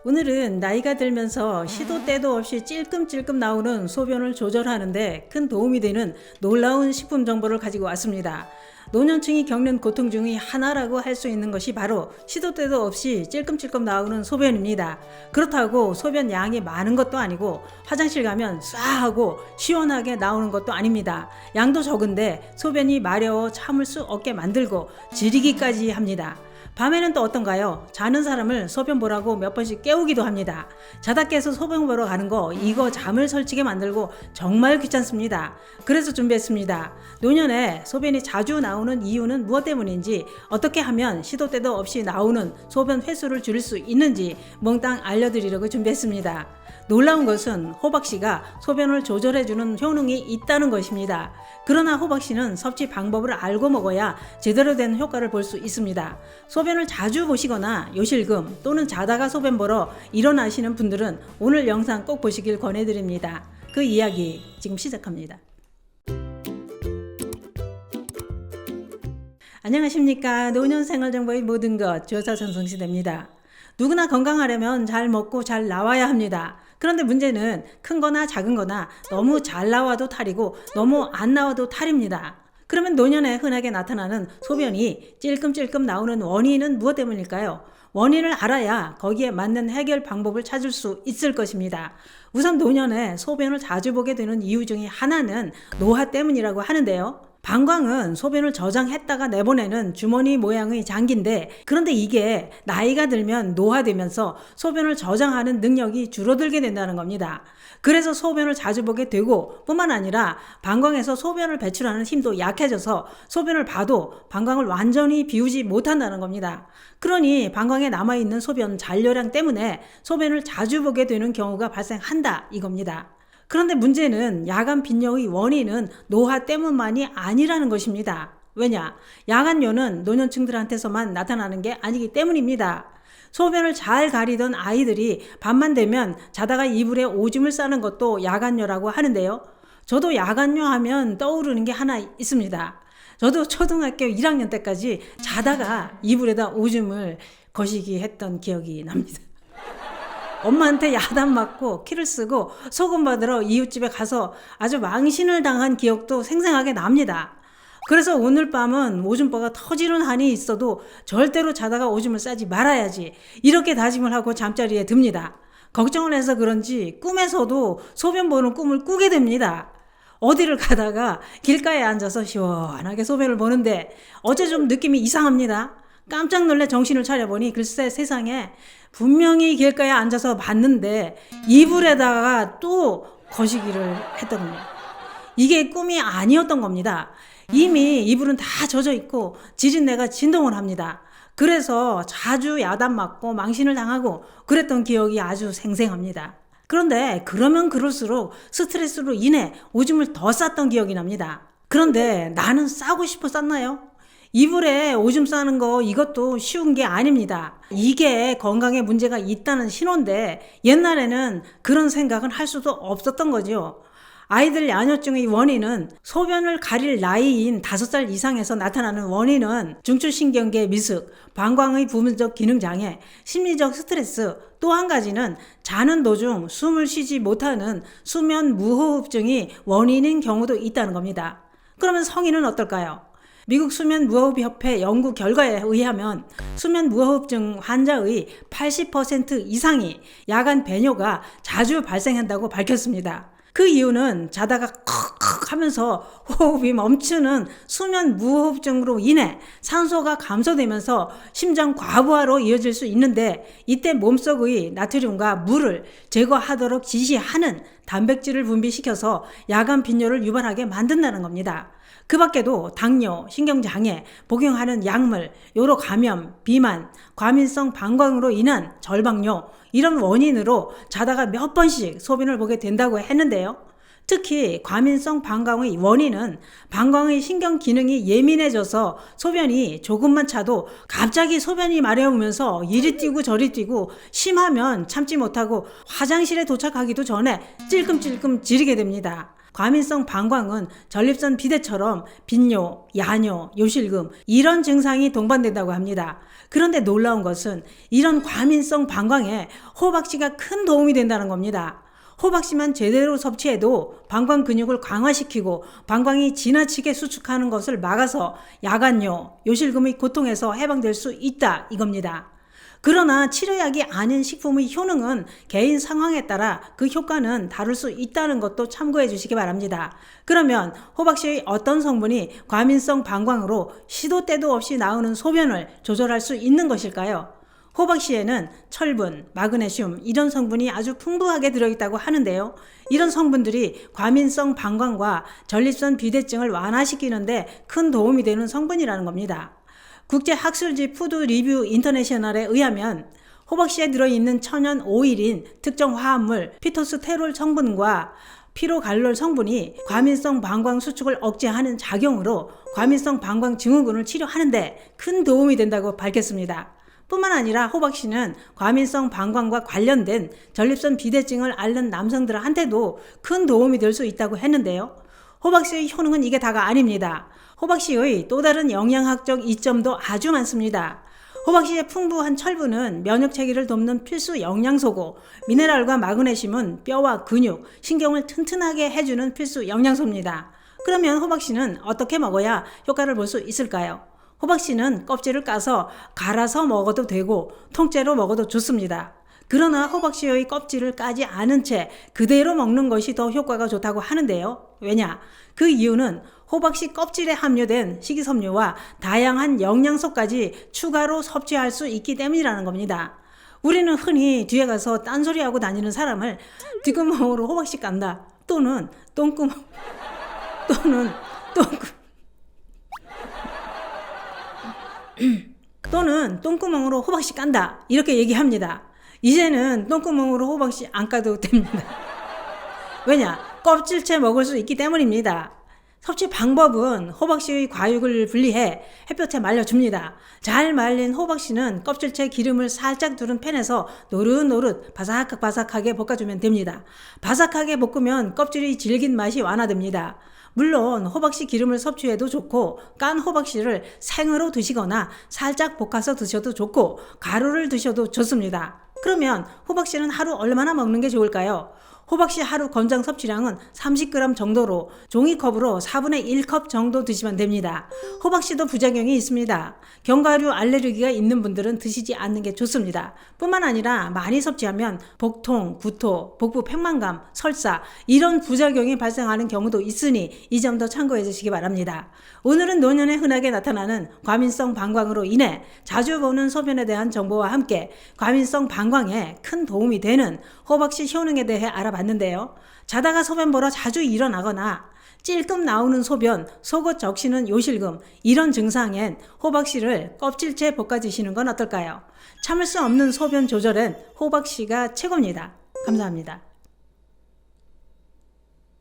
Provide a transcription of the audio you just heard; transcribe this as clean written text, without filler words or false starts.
오늘은 나이가 들면서 시도 때도 없이 찔끔찔끔 나오는 소변을 조절하는데 큰 도움이 되는 놀라운 식품 정보를 가지고 왔습니다. 노년층이 겪는 고통 중의 하나라고 할 수 있는 것이 바로 시도 때도 없이 찔끔찔끔 나오는 소변입니다. 그렇다고 소변 양이 많은 것도 아니고 화장실 가면 쏴 하고 시원하게 나오는 것도 아닙니다. 양도 적은데 소변이 마려워 참을 수 없게 만들고 지리기까지 합니다. 밤에는 또 어떤가요? 자는 사람을 소변 보라고 몇 번씩 깨우기도 합니다. 자다 깨서 소변 보러 가는 거 이거 잠을 설치게 만들고 정말 귀찮습니다. 그래서 준비했습니다. 노년에 소변이 자주 나오는 이유는 무엇 때문인지, 어떻게 하면 시도 때도 없이 나오는 소변 횟수를 줄일 수 있는지 몽땅 알려드리려고 준비했습니다. 놀라운 것은 호박씨가 소변을 조절해주는 효능이 있다는 것입니다. 그러나 호박씨는 섭취 방법을 알고 먹어야 제대로 된 효과를 볼 수 있습니다. 소변을 자주 보시거나 요실금 또는 자다가 소변 보러 일어나시는 분들은 오늘 영상 꼭 보시길 권해드립니다. 그 이야기 지금 시작합니다. 안녕하십니까. 노년생활정보의 모든 것 조사 전성시대입니다. 누구나 건강하려면 잘 먹고 잘 나와야 합니다. 그런데 문제는 큰 거나 작은 거나 너무 잘 나와도 탈이고 너무 안 나와도 탈입니다. 그러면 노년에 흔하게 나타나는 소변이 찔끔찔끔 나오는 원인은 무엇 때문일까요? 원인을 알아야 거기에 맞는 해결 방법을 찾을 수 있을 것입니다. 우선 노년에 소변을 자주 보게 되는 이유 중에 하나는 노화 때문이라고 하는데요. 방광은 소변을 저장했다가 내보내는 주머니 모양의 장기인데, 그런데 이게 나이가 들면 노화되면서 소변을 저장하는 능력이 줄어들게 된다는 겁니다. 그래서 소변을 자주 보게 되고 뿐만 아니라 방광에서 소변을 배출하는 힘도 약해져서 소변을 봐도 방광을 완전히 비우지 못한다는 겁니다. 그러니 방광에 남아있는 소변 잔류량 때문에 소변을 자주 보게 되는 경우가 발생한다 이겁니다. 그런데 문제는 야간 빈뇨의 원인은 노화 때문만이 아니라는 것입니다. 왜냐? 야간뇨는 노년층들한테서만 나타나는 게 아니기 때문입니다. 소변을 잘 가리던 아이들이 밤만 되면 자다가 이불에 오줌을 싸는 것도 야간뇨라고 하는데요. 저도 야간뇨 하면 떠오르는 게 하나 있습니다. 저도 초등학교 1학년 때까지 자다가 이불에다 오줌을 거시기 했던 기억이 납니다. 엄마한테 야단 맞고 키를 쓰고 소금 받으러 이웃집에 가서 아주 망신을 당한 기억도 생생하게 납니다. 그래서 오늘 밤은 오줌바가 터지는 한이 있어도 절대로 자다가 오줌을 싸지 말아야지, 이렇게 다짐을 하고 잠자리에 듭니다. 걱정을 해서 그런지 꿈에서도 소변 보는 꿈을 꾸게 됩니다. 어디를 가다가 길가에 앉아서 시원하게 소변을 보는데 어제 좀 느낌이 이상합니다. 깜짝 놀래 정신을 차려보니 글쎄 세상에 분명히 길가에 앉아서 봤는데 이불에다가 또 거시기를 했던 겁니다. 이게 꿈이 아니었던 겁니다. 이미 이불은 다 젖어 있고 지진내가 진동을 합니다. 그래서 자주 야단 맞고 망신을 당하고 그랬던 기억이 아주 생생합니다. 그런데 그러면 그럴수록 스트레스로 인해 오줌을 더 쌌던 기억이 납니다. 그런데 나는 싸고 싶어 쌌나요? 이불에 오줌 싸는 거 이것도 쉬운 게 아닙니다. 이게 건강에 문제가 있다는 신호인데 옛날에는 그런 생각은 할 수도 없었던 거죠. 아이들 야뇨증의 원인은 소변을 가릴 나이인 5살 이상에서 나타나는 원인은 중추신경계 미숙, 방광의 부분적 기능장애, 심리적 스트레스, 또 한 가지는 자는 도중 숨을 쉬지 못하는 수면 무호흡증이 원인인 경우도 있다는 겁니다. 그러면 성인은 어떨까요? 미국 수면무호흡협회 연구 결과에 의하면 수면무호흡증 환자의 80% 이상이 야간 배뇨가 자주 발생한다고 밝혔습니다. 그 이유는 자다가 컥컥 하면서 호흡이 멈추는 수면무호흡증으로 인해 산소가 감소되면서 심장 과부하로 이어질 수 있는데, 이때 몸속의 나트륨과 물을 제거하도록 지시하는 단백질을 분비시켜서 야간 빈뇨를 유발하게 만든다는 겁니다. 그 밖에도 당뇨, 신경장애, 복용하는 약물, 요로 감염, 비만, 과민성 방광으로 인한 절박뇨, 이런 원인으로 자다가 몇 번씩 소변을 보게 된다고 했는데요. 특히 과민성 방광의 원인은 방광의 신경 기능이 예민해져서 소변이 조금만 차도 갑자기 소변이 마려우면서 이리 뛰고 저리 뛰고 심하면 참지 못하고 화장실에 도착하기도 전에 찔끔찔끔 지르게 됩니다. 과민성 방광은 전립선 비대처럼 빈뇨, 야뇨, 요실금 이런 증상이 동반된다고 합니다. 그런데 놀라운 것은 이런 과민성 방광에 호박씨가 큰 도움이 된다는 겁니다. 호박씨만 제대로 섭취해도 방광 근육을 강화시키고 방광이 지나치게 수축하는 것을 막아서 야간뇨, 요실금의 고통에서 해방될 수 있다 이겁니다. 그러나 치료약이 아닌 식품의 효능은 개인 상황에 따라 그 효과는 다를 수 있다는 것도 참고해 주시기 바랍니다. 그러면 호박씨의 어떤 성분이 과민성 방광으로 시도 때도 없이 나오는 소변을 조절할 수 있는 것일까요? 호박씨에는 철분, 마그네슘 이런 성분이 아주 풍부하게 들어있다고 하는데요. 이런 성분들이 과민성 방광과 전립선 비대증을 완화시키는데 큰 도움이 되는 성분이라는 겁니다. 국제학술지 푸드 리뷰 인터내셔널에 의하면 호박씨에 들어있는 천연 오일인 특정 화합물 피토스테롤 성분과 피로갈롤 성분이 과민성 방광 수축을 억제하는 작용으로 과민성 방광 증후군을 치료하는데 큰 도움이 된다고 밝혔습니다. 뿐만 아니라 호박씨는 과민성 방광과 관련된 전립선 비대증을 앓는 남성들한테도 큰 도움이 될 수 있다고 했는데요. 호박씨의 효능은 이게 다가 아닙니다. 호박씨의 또 다른 영양학적 이점도 아주 많습니다. 호박씨의 풍부한 철분은 면역체계를 돕는 필수 영양소고 미네랄과 마그네슘은 뼈와 근육, 신경을 튼튼하게 해주는 필수 영양소입니다. 그러면 호박씨는 어떻게 먹어야 효과를 볼 수 있을까요? 호박씨는 껍질을 까서 갈아서 먹어도 되고 통째로 먹어도 좋습니다. 그러나 호박씨의 껍질을 까지 않은 채 그대로 먹는 것이 더 효과가 좋다고 하는데요. 왜냐? 그 이유는 호박씨 껍질에 함유된 식이섬유와 다양한 영양소까지 추가로 섭취할 수 있기 때문이라는 겁니다. 우리는 흔히 뒤에 가서 딴소리하고 다니는 사람을 뒷구멍으로 호박씨 깐다 또는 똥구멍 또는 똥구멍으로 호박씨 깐다 이렇게 얘기합니다. 이제는 똥구멍으로 호박씨 안 까도 됩니다. 왜냐? 껍질째 먹을 수 있기 때문입니다. 섭취 방법은 호박씨의 과육을 분리해 햇볕에 말려줍니다. 잘 말린 호박씨는 껍질째 기름을 살짝 두른 팬에서 노릇노릇 바삭바삭하게 볶아주면 됩니다. 바삭하게 볶으면 껍질이 질긴 맛이 완화됩니다. 물론 호박씨 기름을 섭취해도 좋고 깐 호박씨를 생으로 드시거나 살짝 볶아서 드셔도 좋고 가루를 드셔도 좋습니다. 그러면 호박씨는 하루 얼마나 먹는 게 좋을까요? 호박씨 하루 권장 섭취량은 30g 정도로 종이컵으로 4분의 1컵 정도 드시면 됩니다. 호박씨도 부작용이 있습니다. 견과류 알레르기가 있는 분들은 드시지 않는 게 좋습니다. 뿐만 아니라 많이 섭취하면 복통, 구토, 복부 팽만감, 설사 이런 부작용이 발생하는 경우도 있으니 이 점도 참고해 주시기 바랍니다. 오늘은 노년에 흔하게 나타나는 과민성 방광으로 인해 자주 보는 소변에 대한 정보와 함께 과민성 방광에 큰 도움이 되는 호박씨 효능에 대해 알아봤는데요. 자다가 소변 보러 자주 일어나거나 찔끔 나오는 소변, 속옷 적시는 요실금 이런 증상엔 호박씨를 껍질째 볶아 드시는 건 어떨까요? 참을 수 없는 소변 조절엔 호박씨가 최고입니다. 감사합니다.